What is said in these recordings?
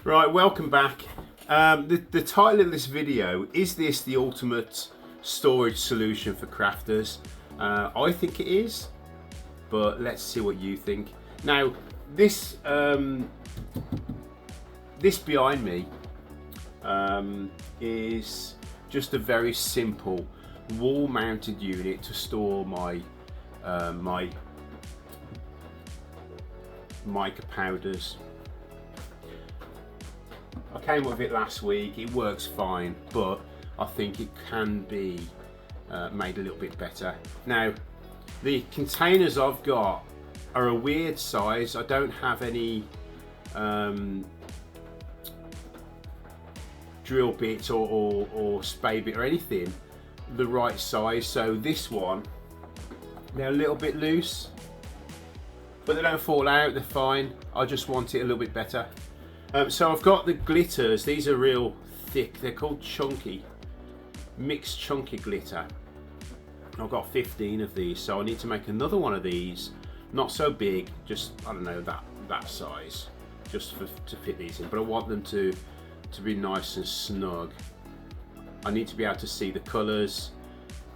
Right, welcome back. The title of this video, is this the ultimate storage solution for crafters? I think it is, but let's see what you think. Now, this behind me is just a very simple wall-mounted unit to store my mica powders. I came up with it last week. It works fine, but I think it can be made a little bit better. Now, the containers I've got are a weird size. I don't have any drill bits or spade bit or anything the right size. So this one, they're a little bit loose, but they don't fall out, they're fine. I just want it a little bit better. So I've got the glitters. These are real thick. They're called chunky, mixed chunky glitter. I've got 15 of these, so I need to make another one of these. Not so big, just, I don't know, that size, just to fit these in. But I want them to be nice and snug. I need to be able to see the colours,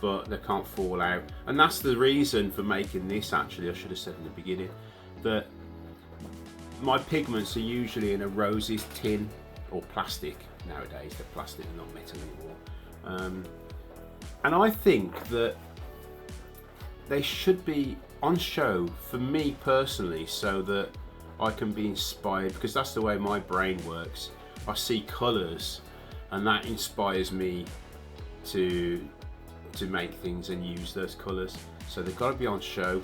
but they can't fall out. And that's the reason for making this, actually. I should have said in the beginning that my pigments are usually in a roses tin or plastic nowadays. They're plastic, not metal anymore. And I think that they should be on show for me personally, so that I can be inspired, because that's the way my brain works. I see colours and that inspires me to make things and use those colours. So they've got to be on show.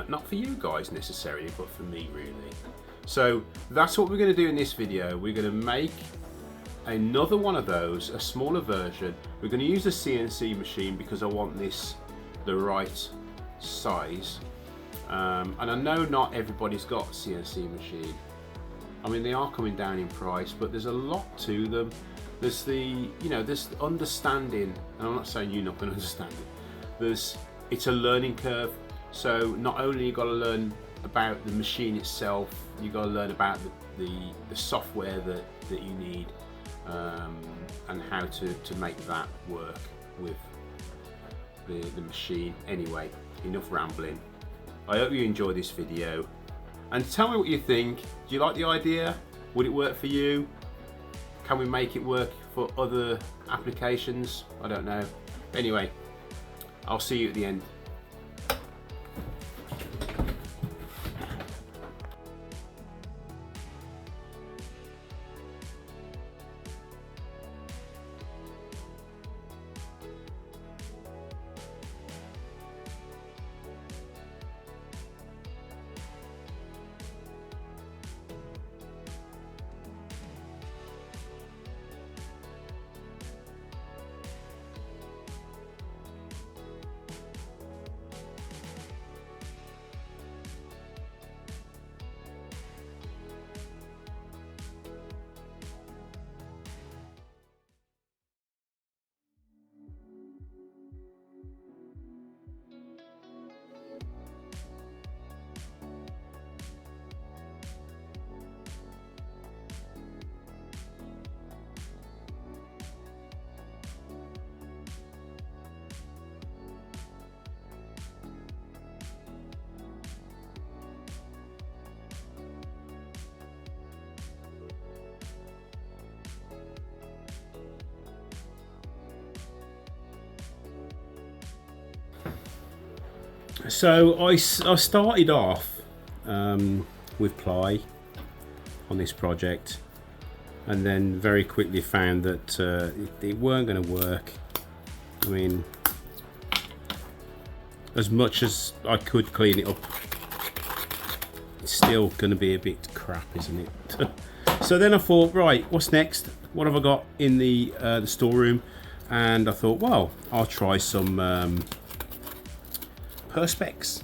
Not for you guys necessarily, but for me really. So that's what we're going to do in this video. We're going to make another one of those, a smaller version. We're going to use a CNC machine because I want this the right size. And I know not everybody's got a CNC machine. I mean, they are coming down in price, but there's a lot to them. There's there's understanding, and I'm not saying you're not going to understand it. It's a learning curve. So not only you got to learn about the machine itself, you got to learn about the software that you need, and how to make that work with the machine. Anyway, enough rambling. I hope you enjoy this video, and tell me what you think. Do you like the idea? Would it work for you? Can we make it work for other applications? I don't know. Anyway, I'll see you at the end. So I started off with ply on this project, and then very quickly found that it weren't going to work. I mean, as much as I could clean it up, it's still going to be a bit crap, isn't it? So then I thought, right, what's next? What have I got in the storeroom? And I thought, well, I'll try some Perspex.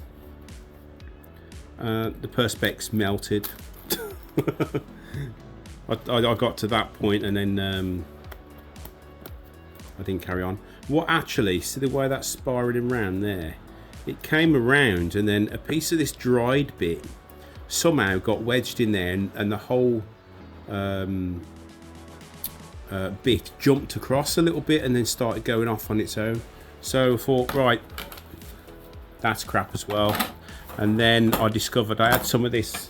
The Perspex melted. I got to that point and then I didn't carry on. What actually, see the way that's spiraling around there? It came around and then a piece of this dried bit somehow got wedged in there, and the whole bit jumped across a little bit and then started going off on its own. So I thought, right, that's crap as well. And then I discovered I had some of this.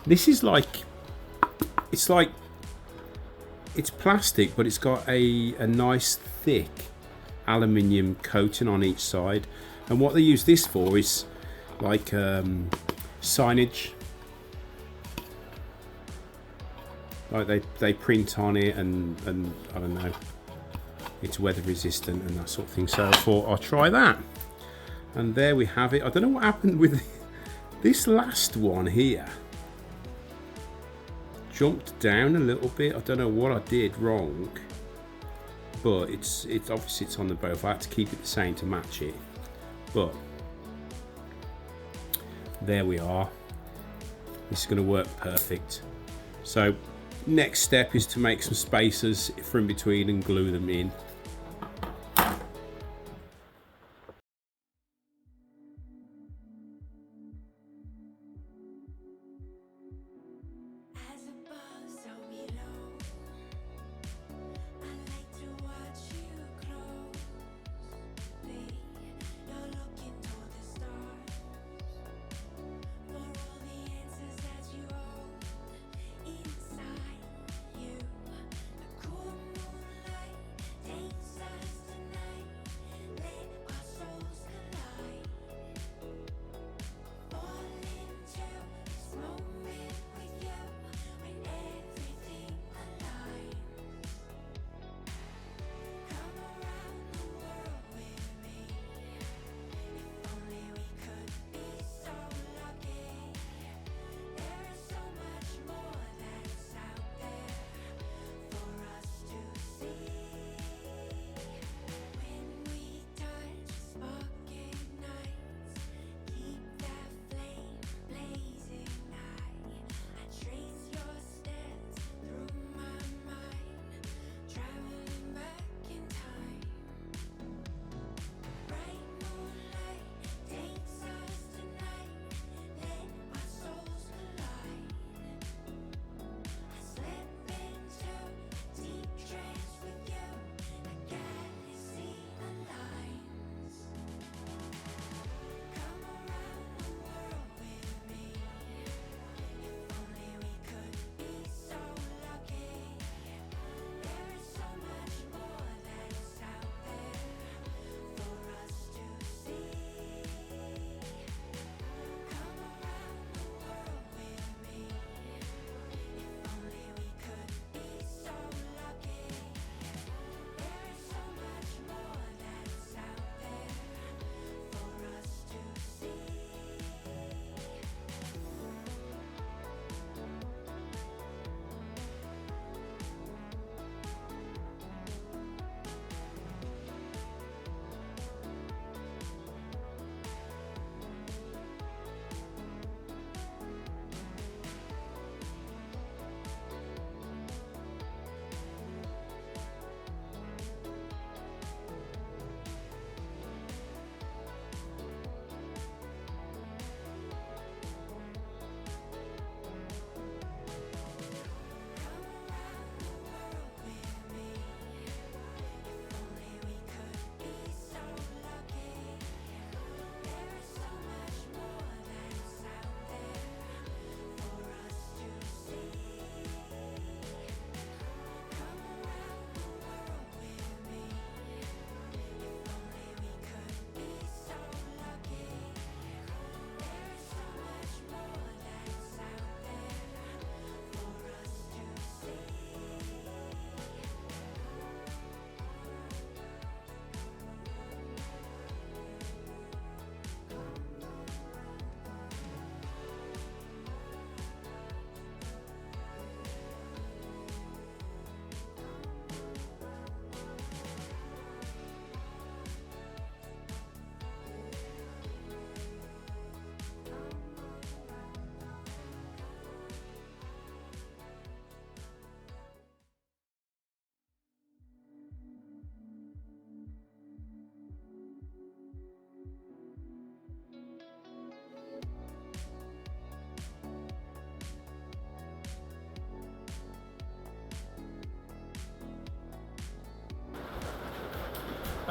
This is like, it's plastic, but it's got a nice thick aluminium coating on each side. And what they use this for is like signage. Like they print on it, and I don't know, it's weather resistant and that sort of thing. So I thought I'll try that. And there we have it. I don't know what happened with this last one here. Jumped down a little bit. I don't know what I did wrong, but it's obviously it's on the both. I had to keep it the same to match it. But there we are. This is going to work perfect. So next step is to make some spacers from between and glue them in.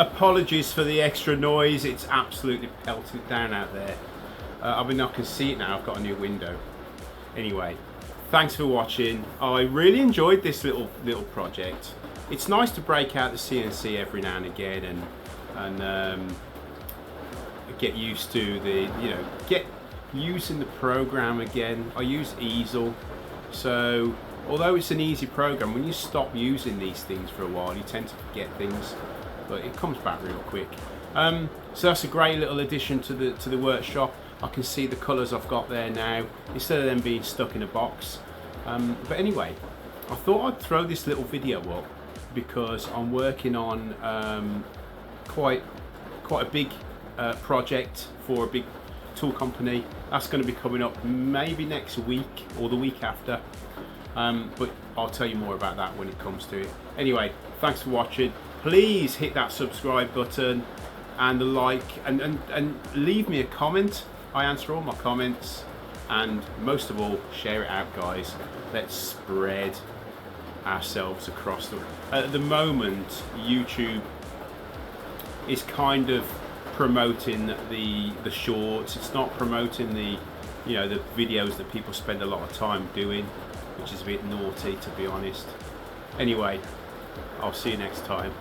Apologies for the extra noise, it's absolutely pelting down out there. I mean, I can see it now, I've got a new window. Anyway, thanks for watching. I really enjoyed this little project. It's nice to break out the CNC every now and again and get used to the, get using the program again. I use easel, so although it's an easy program, when you stop using these things for a while, you tend to forget things, but it comes back real quick. So that's a great little addition to the workshop. I can see the colours I've got there now, instead of them being stuck in a box. But anyway, I thought I'd throw this little video up because I'm working on quite a big project for a big tool company. That's going to be coming up maybe next week or the week after. But I'll tell you more about that when it comes to it. Anyway, thanks for watching. Please hit that subscribe button and the like, and leave me a comment. I answer all my comments, and most of all, share it out, guys. Let's spread ourselves across at the moment. YouTube is kind of promoting the shorts. It's not promoting the the videos that people spend a lot of time doing, which is a bit naughty, to be honest. Anyway, I'll see you next time.